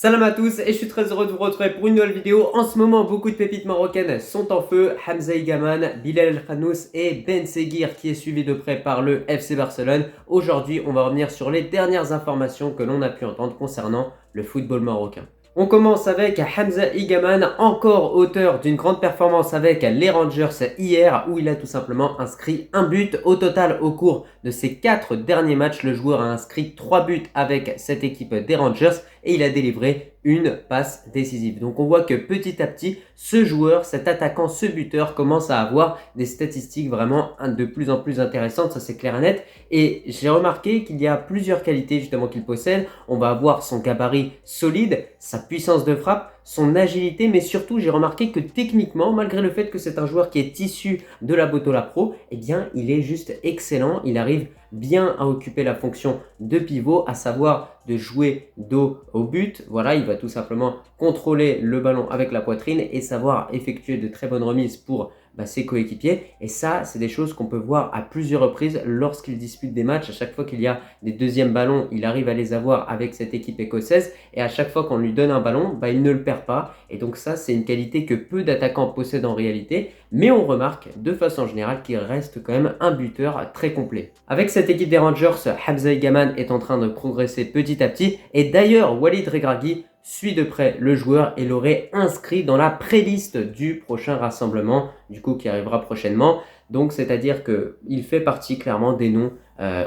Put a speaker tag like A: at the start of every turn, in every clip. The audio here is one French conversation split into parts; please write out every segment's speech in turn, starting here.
A: Salam à tous et je suis très heureux de vous retrouver pour une nouvelle vidéo. En ce moment, beaucoup de pépites marocaines sont en feu. Hamza Igaman, Bilal El Khannous et Ben Seguir qui est suivi de près par le FC Barcelone. Aujourd'hui, on va revenir sur les dernières informations que l'on a pu entendre concernant le football marocain. On commence avec Hamza Igaman, encore auteur d'une grande performance avec les Rangers hier, où il a tout simplement inscrit un but. Au total, au cours de ses 4 derniers matchs, le joueur a inscrit 3 buts avec cette équipe des Rangers et il a délivré une passe décisive. Donc on voit que petit à petit, ce joueur, cet attaquant, ce buteur commence à avoir des statistiques vraiment de plus en plus intéressantes, ça c'est clair et net. Et j'ai remarqué qu'il y a plusieurs qualités justement qu'il possède. On va avoir son gabarit solide, sa puissance de frappe, son agilité, mais surtout j'ai remarqué que techniquement, malgré le fait que c'est un joueur qui est issu de la Botola Pro, eh bien il est juste excellent. Il arrive bien à occuper la fonction de pivot, à savoir de jouer dos au but. Voilà, il va tout simplement contrôler le ballon avec la poitrine et savoir effectuer de très bonnes remises pour ses coéquipiers. Et ça, c'est des choses qu'on peut voir à plusieurs reprises lorsqu'il dispute des matchs. À chaque fois qu'il y a des deuxièmes ballons, il arrive à les avoir avec cette équipe écossaise. Et à chaque fois qu'on lui donne un ballon, il ne le perd pas. Et donc ça, c'est une qualité que peu d'attaquants possèdent en réalité. Mais on remarque de façon générale qu'il reste quand même un buteur très complet. Avec cette équipe des Rangers, Hamza Igaman est en train de progresser petit à petit. Et d'ailleurs, Walid Regragui suit de près le joueur et l'aurait inscrit dans la pré-liste du prochain rassemblement, du coup qui arrivera prochainement. Donc c'est-à-dire qu'il fait partie clairement des noms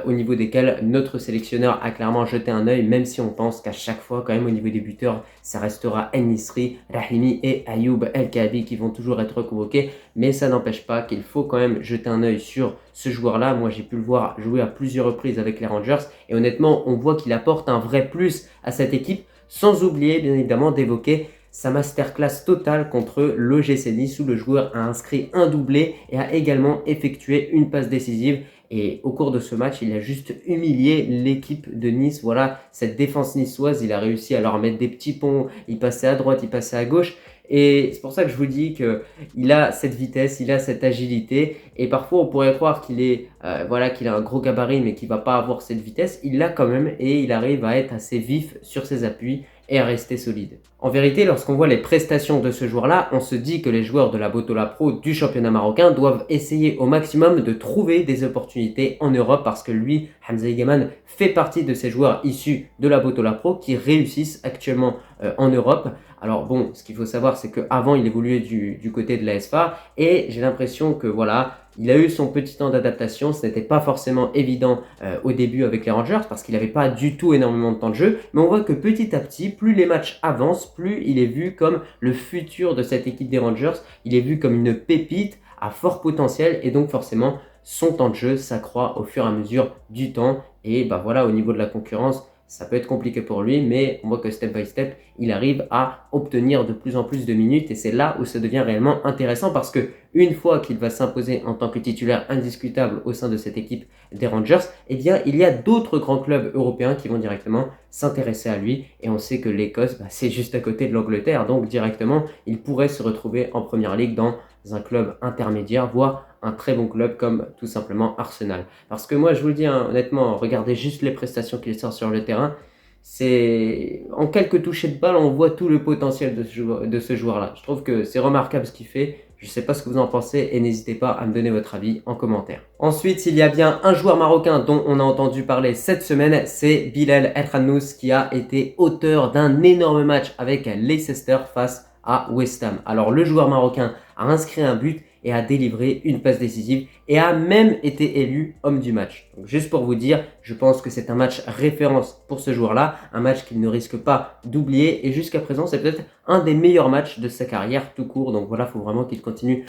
A: au niveau desquels notre sélectionneur a clairement jeté un œil, même si on pense qu'à chaque fois quand même au niveau des buteurs, ça restera El Nisri, Rahimi et Ayoub El Kaabi qui vont toujours être convoqués. Mais ça n'empêche pas qu'il faut quand même jeter un œil sur ce joueur-là. Moi j'ai pu le voir jouer à plusieurs reprises avec les Rangers et honnêtement on voit qu'il apporte un vrai plus à cette équipe. Sans oublier bien évidemment d'évoquer sa masterclass totale contre l'OGC Nice où le joueur a inscrit un doublé et a également effectué une passe décisive. Et au cours de ce match, il a juste humilié l'équipe de Nice. Voilà, cette défense niçoise, il a réussi à leur mettre des petits ponts. Il passait à droite, il passait à gauche. Et c'est pour ça que je vous dis qu'il a cette vitesse, il a cette agilité. Et parfois, on pourrait croire qu'il qu'il a un gros gabarit, mais qu'il ne va pas avoir cette vitesse. Il l'a quand même et il arrive à être assez vif sur ses appuis et à rester solide. En vérité, lorsqu'on voit les prestations de ce joueur-là, on se dit que les joueurs de la Botola Pro du championnat marocain doivent essayer au maximum de trouver des opportunités en Europe parce que lui, Hamza Igaman, fait partie de ces joueurs issus de la Botola Pro qui réussissent actuellement en Europe. Alors bon, ce qu'il faut savoir, c'est qu'avant, il évoluait du côté de la SFA et j'ai l'impression que voilà, il a eu son petit temps d'adaptation. Ce n'était pas forcément évident au début avec les Rangers parce qu'il n'avait pas du tout énormément de temps de jeu. Mais on voit que petit à petit, plus les matchs avancent, plus il est vu comme le futur de cette équipe des Rangers. Il est vu comme une pépite à fort potentiel et donc forcément, son temps de jeu s'accroît au fur et à mesure du temps. Et voilà, au niveau de la concurrence, ça peut être compliqué pour lui, mais on voit que step by step, il arrive à obtenir de plus en plus de minutes et c'est là où ça devient réellement intéressant parce que une fois qu'il va s'imposer en tant que titulaire indiscutable au sein de cette équipe des Rangers, eh bien, il y a d'autres grands clubs européens qui vont directement s'intéresser à lui et on sait que l'Écosse, c'est juste à côté de l'Angleterre, donc directement, il pourrait se retrouver en première ligue dans un club intermédiaire, voire un très bon club comme tout simplement Arsenal. Parce que moi, je vous le dis honnêtement, regardez juste les prestations qu'il sort sur le terrain. C'est en quelques touchés de balle, on voit tout le potentiel de ce joueur-là. Je trouve que c'est remarquable ce qu'il fait. Je ne sais pas ce que vous en pensez et n'hésitez pas à me donner votre avis en commentaire. Ensuite, il y a bien un joueur marocain dont on a entendu parler cette semaine, c'est Bilal El Khannous qui a été auteur d'un énorme match avec Leicester face à West Ham. Alors le joueur marocain a inscrit un but et a délivré une passe décisive et a même été élu homme du match. Donc, juste pour vous dire, je pense que c'est un match référence pour ce joueur-là, un match qu'il ne risque pas d'oublier et jusqu'à présent, c'est peut-être un des meilleurs matchs de sa carrière tout court. Donc voilà, il faut vraiment qu'il continue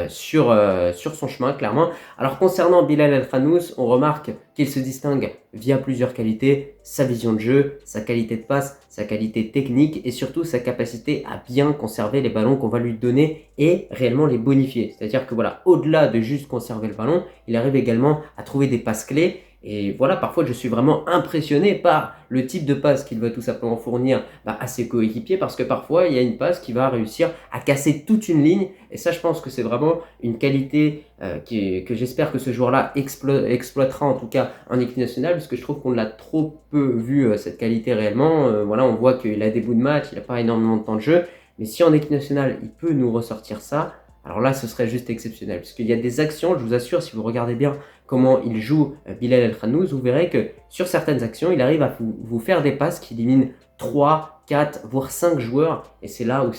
A: sur son chemin, clairement. Alors concernant Bilal El Khannous, on remarque qu'il se distingue via plusieurs qualités, sa vision de jeu, sa qualité de passe, sa qualité technique et surtout sa capacité à bien conserver les ballons qu'on va lui donner et réellement les bonifier. C'est-à-dire que voilà, au-delà de juste conserver le ballon, il arrive également à trouver des passes clés Et voilà, parfois je suis vraiment impressionné par le type de passe qu'il va tout simplement fournir à ses coéquipiers, parce que parfois il y a une passe qui va réussir à casser toute une ligne. Et ça, je pense que c'est vraiment une qualité que j'espère que ce joueur-là exploitera, en tout cas en équipe nationale, parce que je trouve qu'on l'a trop peu vu, cette qualité réellement. Voilà, on voit qu'il a des bouts de match, il n'a pas énormément de temps de jeu, mais si en équipe nationale il peut nous ressortir ça, alors là ce serait juste exceptionnel, parce qu'il y a des actions, je vous assure, si vous regardez bien comment il joue Bilal El Khannous, vous verrez que sur certaines actions, il arrive à vous faire des passes qui éliminent 3, 4, voire 5 joueurs. Et c'est là où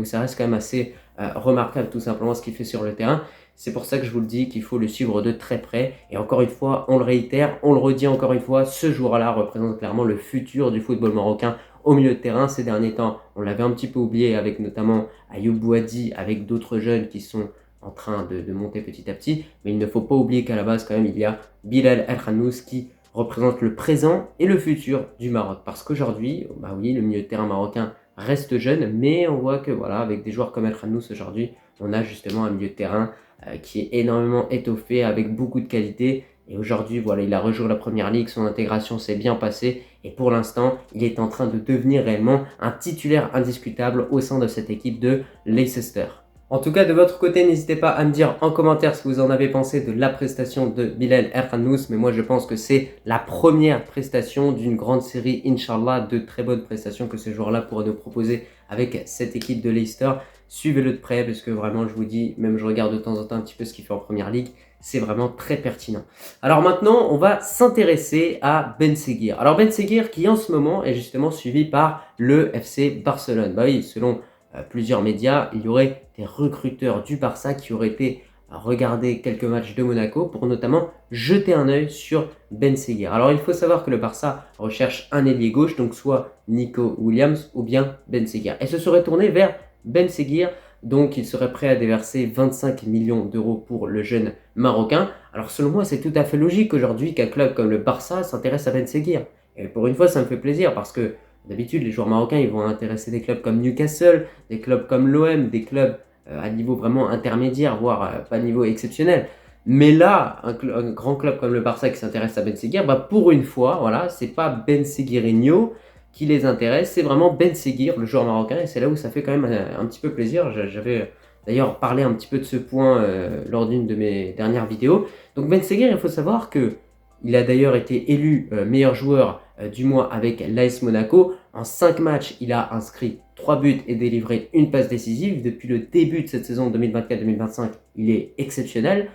A: ça reste quand même assez remarquable, tout simplement, ce qu'il fait sur le terrain. C'est pour ça que je vous le dis qu'il faut le suivre de très près. Et encore une fois, on le réitère, on le redit encore une fois, ce joueur-là représente clairement le futur du football marocain au milieu de terrain. Ces derniers temps, on l'avait un petit peu oublié avec notamment Ayoub Bouadi, avec d'autres jeunes qui sont en train de monter petit à petit. Mais il ne faut pas oublier qu'à la base, quand même, il y a Bilal El Khannous qui représente le présent et le futur du Maroc. Parce qu'aujourd'hui, bah oui, le milieu de terrain marocain reste jeune, mais on voit que voilà, avec des joueurs comme El Khannous aujourd'hui, on a justement un milieu de terrain qui est énormément étoffé, avec beaucoup de qualité. Et aujourd'hui, voilà, il a rejoint la Première Ligue, son intégration s'est bien passée. Et pour l'instant, il est en train de devenir réellement un titulaire indiscutable au sein de cette équipe de Leicester. En tout cas, de votre côté, n'hésitez pas à me dire en commentaire ce que vous en avez pensé de la prestation de Bilal El Khannous. Mais moi, je pense que c'est la première prestation d'une grande série, Inch'Allah, de très bonnes prestations que ce joueur-là pourrait nous proposer avec cette équipe de Leicester. Suivez-le de près, parce que vraiment, je vous dis, même je regarde de temps en temps un petit peu ce qu'il fait en Première Ligue, c'est vraiment très pertinent. Alors maintenant, on va s'intéresser à Ben Seguir. Alors Ben Seguir qui en ce moment est justement suivi par le FC Barcelone. Bah oui, selon plusieurs médias, il y aurait des recruteurs du Barça qui auraient été regarder quelques matchs de Monaco pour notamment jeter un œil sur Ben Seguir. Alors il faut savoir que le Barça recherche un ailier gauche, donc soit Nico Williams ou bien Ben Seguir. Et se serait tourné vers Ben Seguir, donc il serait prêt à déverser 25 millions d'euros pour le jeune Marocain. Alors selon moi, c'est tout à fait logique aujourd'hui qu'un club comme le Barça s'intéresse à Ben Seguir. Et pour une fois, ça me fait plaisir parce que d'habitude, les joueurs marocains, ils vont intéresser des clubs comme Newcastle, des clubs comme l'OM, des clubs à niveau vraiment intermédiaire, voire pas niveau exceptionnel. Mais là, un grand club comme le Barça qui s'intéresse à Ben Seguir, bah pour une fois, voilà, c'est pas Ben Seguirinho qui les intéresse, c'est vraiment Ben Seguir, le joueur marocain, et c'est là où ça fait quand même un petit peu plaisir. J'avais d'ailleurs parlé un petit peu de ce point lors d'une de mes dernières vidéos. Donc Ben Seguir, il faut savoir que il a d'ailleurs été élu meilleur joueur du mois avec l'AS Monaco. En 5 matchs, il a inscrit 3 buts et délivré une passe décisive. Depuis le début de cette saison 2024-2025, il est exceptionnel.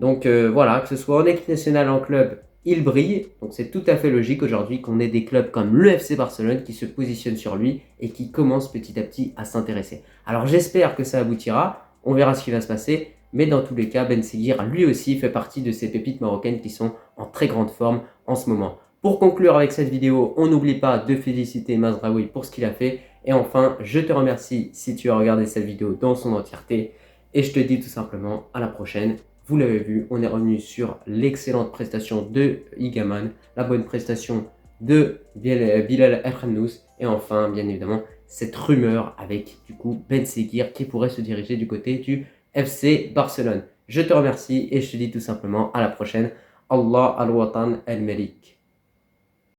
A: Donc voilà, que ce soit en équipe nationale, en club, il brille. Donc c'est tout à fait logique aujourd'hui qu'on ait des clubs comme le FC Barcelone qui se positionnent sur lui et qui commencent petit à petit à s'intéresser. Alors j'espère que ça aboutira. On verra ce qui va se passer. Mais dans tous les cas, Ben Seguir, lui aussi, fait partie de ces pépites marocaines qui sont en très grande forme en ce moment. Pour conclure avec cette vidéo, on n'oublie pas de féliciter Mazraoui pour ce qu'il a fait. Et enfin, je te remercie si tu as regardé cette vidéo dans son entièreté. Et je te dis tout simplement à la prochaine. Vous l'avez vu, on est revenu sur l'excellente prestation de Igaman, la bonne prestation de Bilal El Khannous. Et enfin, bien évidemment, cette rumeur avec du coup Ben Seguir qui pourrait se diriger du côté du FC Barcelone. Je te remercie et je te dis tout simplement à la prochaine. Allah al-Watan al-Malik.